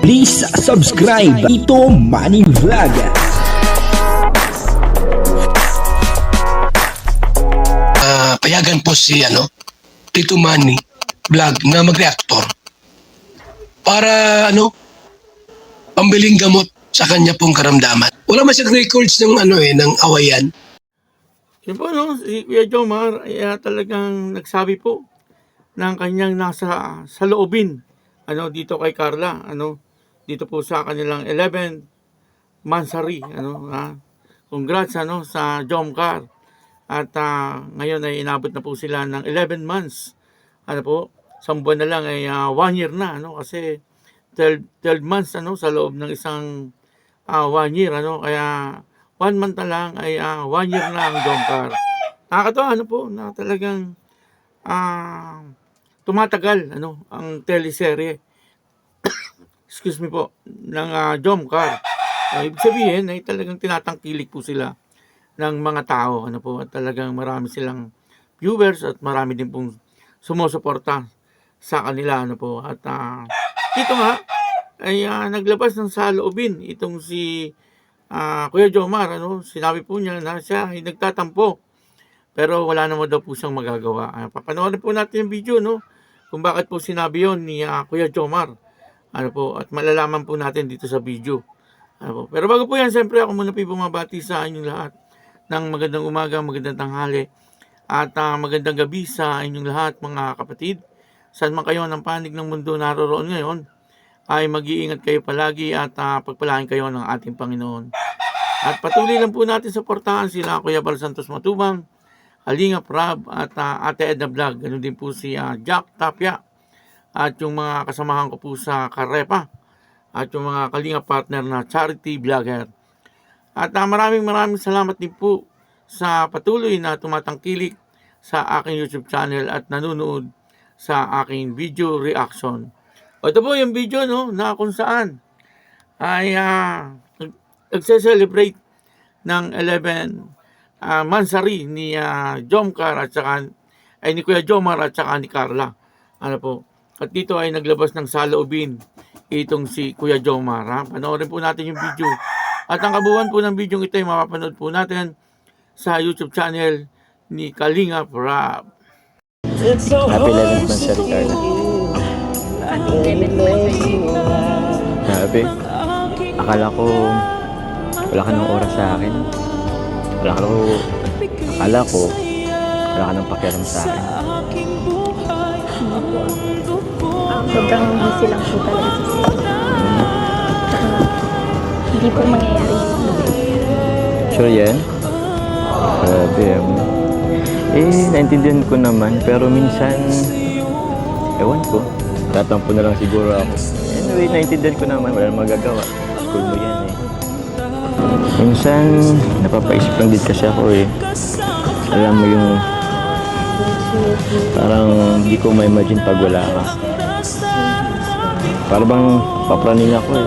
Please subscribe Ito Money Vlog. Payagan po si Tito Manny Vlog na mag-reactor para pambiling gamot sa kanya pong karamdaman. Wala man siyang records ng ng awayan. Yun po, si Kuya Jomar ay talagang nagsabi po ng kanyang nasa loobin dito kay Carla, dito po sa kanilang 11th Mansari, congrats sa Jomcar. At ngayon ay inabot na po sila ng 11 months. Isang buwan na lang ay 1 year na, kasi 12 months sa loob ng isang 1 year, kaya 1 month na lang ay 1 year na ang Jomcar. Nakakatawa na talagang tumatagal ang teleserye excuse me po ng Jomcar. Ibig sabihin ay talagang tinatangkilik po sila ng mga tao at talagang marami silang viewers at marami din pong sumusuporta sa kanila at dito nga ay naglabas ng saloobin itong si Kuya Jomar. Sinabi po niya na siya ay nagtatampo pero wala naman daw po siyang magagawa. Papanoorin po natin yung video kung bakit po sinabi yon ni Kuya Jomar. At malalaman po natin dito sa video. Pero bago po yan, siyempre ako muna po bumabati sa inyong lahat ng magandang umaga, magandang tanghali at magandang gabi sa inyong lahat mga kapatid. Saan man kayo ng panig ng mundo naroroon ngayon, ay mag-iingat kayo palagi at pagpalain kayo ng ating Panginoon. At patuloy lang po natin suportahan sila Kuya Bal Santos Matubang, Kalingap Rab at Ate Edna Vlog. Ganun din po si Jack Tapia at yung mga kasamahan ko po sa Karepa at yung mga Kalingap partner na charity vlogger. At maraming salamat din po sa patuloy na tumatangkilik sa aking YouTube channel at nanonood sa aking video reaction. Ito po yung video na kung saan ay nagse-celebrate ng 11 Mansari ni Jomcar at saka ni Kuya Jomar at saka ni Carla. At dito ay naglabas ng saloobin itong si Kuya Jomar. Panoorin po natin yung video. At ang kabuuan po ng video ito ay mapapanood po natin sa YouTube channel ni Kalingap Rab. Happy 11th Mansari, Carla. Happy. Akala ko wala ka ng oras sa akin. Akala ko wala ka ng pakialam sa akin. Sobrang busy lang po talaga sa hindi po mangyayari. Sure yan? Grabe. Naintindihan ko naman, pero minsan ewan ko, tatampo na lang siguro ako. Anyway, naintindihan ko naman, wala nang magagawa. School mo yan Minsan napapaisip lang din kasi ako alam mo yung parang hindi ko ma-imagine pag wala ka. Parang bang papraning ako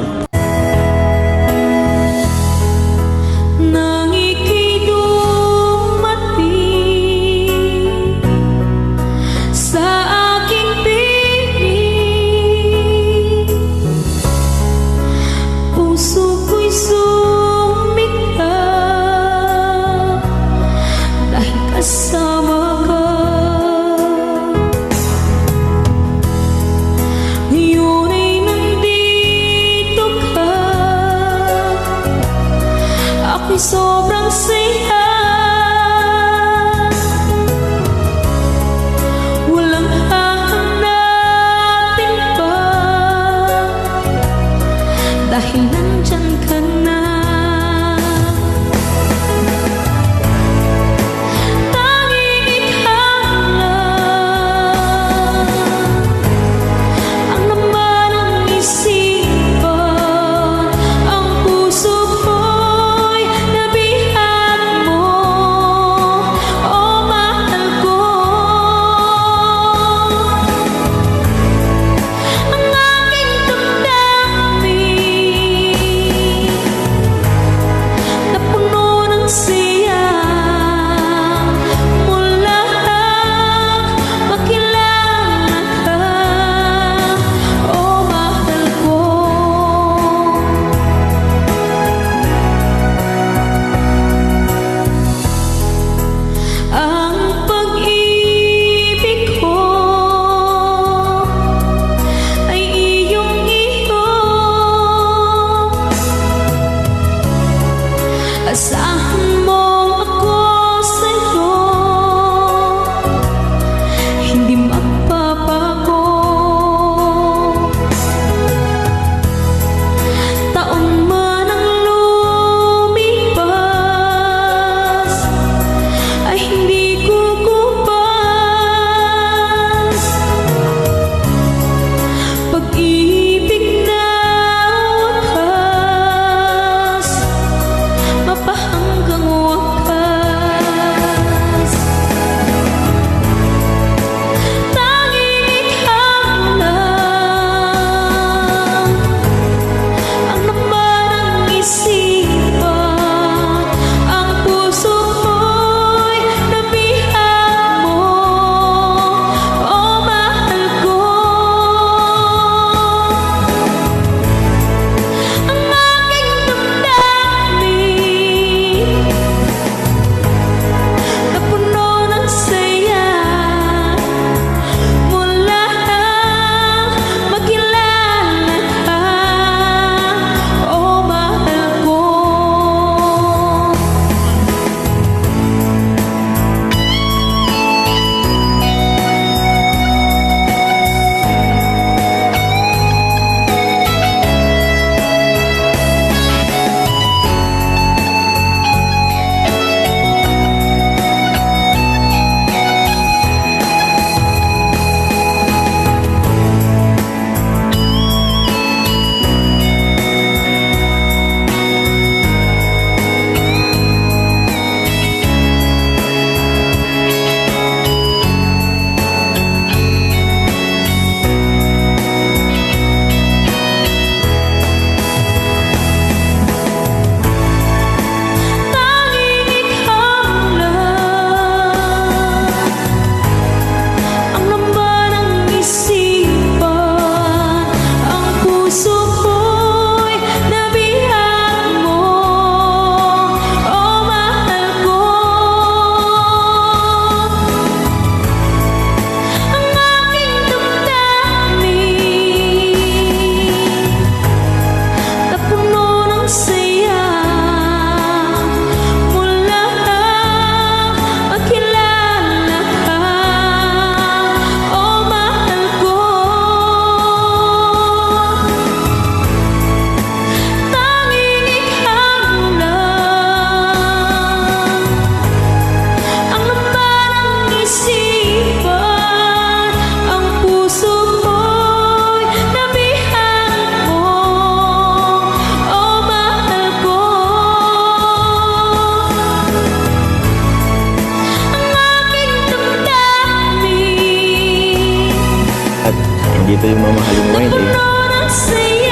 dito yung mamahaling wine eh.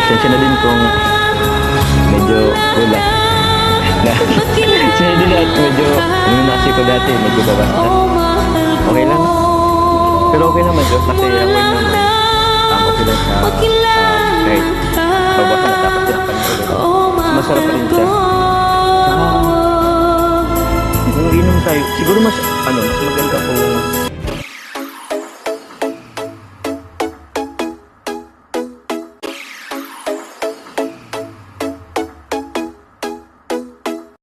Sensya na din kung medyo wala. Sensya din at medyo nasi ko dati, medyo babasta. Okay lang. Pero okay naman yun kasi ang wine naman okay lang sa kahit babasa na dapat tinakpan ko ulit. Masarap pa rin siya. Kung inom tayo, siguro mas maganda kung